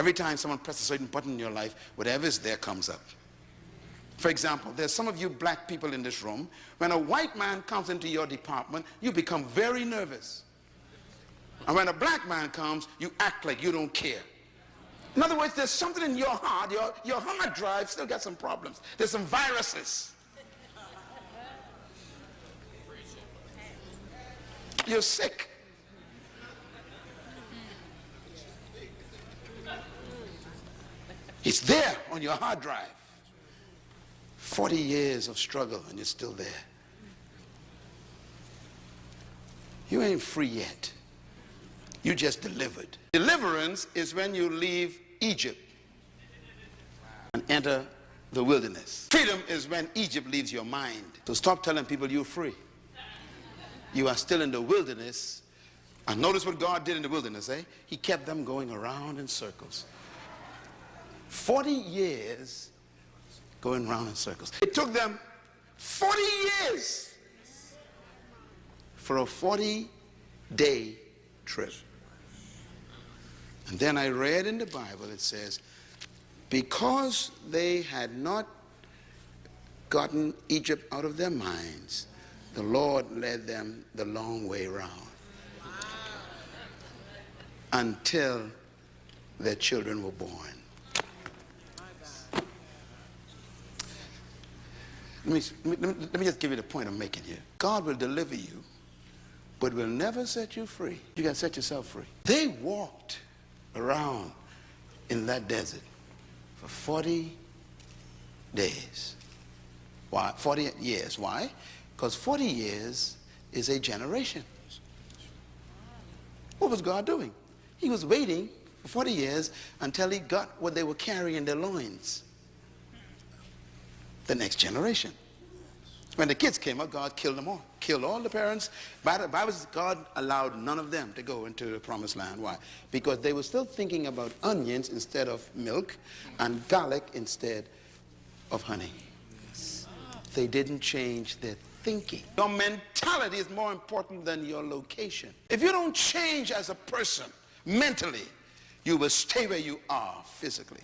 Every time someone presses a certain button in your life, whatever is there comes up. For example, there's some of you black people in this room, when a white man comes into your department, you become very nervous. And when a black man comes, you act like you don't care. In other words, there's something in your heart, your hard drive still got some problems. There's some viruses. You're sick. It's there on your hard drive. 40 years of struggle and you're still there. You ain't free yet. You just delivered. Deliverance is when you leave Egypt and enter the wilderness. Freedom is when Egypt leaves your mind. So stop telling people you're free. You are still in the wilderness. And notice what God did in the wilderness, eh? He kept them going around in circles. 40 years going around in circles. It took them 40 years for a 40-day trip. And then I read in the Bible, it says, because they had not gotten Egypt out of their minds, the Lord led them the long way around until their children were born. Let me just give you the point I'm making here. God will deliver you, but will never set you free. You got to set yourself free. They walked around in that desert for 40 days. Why? 40 years. Why? Because 40 years is a generation. What was God doing? He was waiting for 40 years until he got what they were carrying in their loins. The next generation. When the kids came up, God killed them all. Killed all the parents. By the Bible says God allowed none of them to go into the promised land. Why? Because they were still thinking about onions instead of milk and garlic instead of honey. They didn't change their thinking. Your mentality is more important than your location. If you don't change as a person mentally, you will stay where you are physically.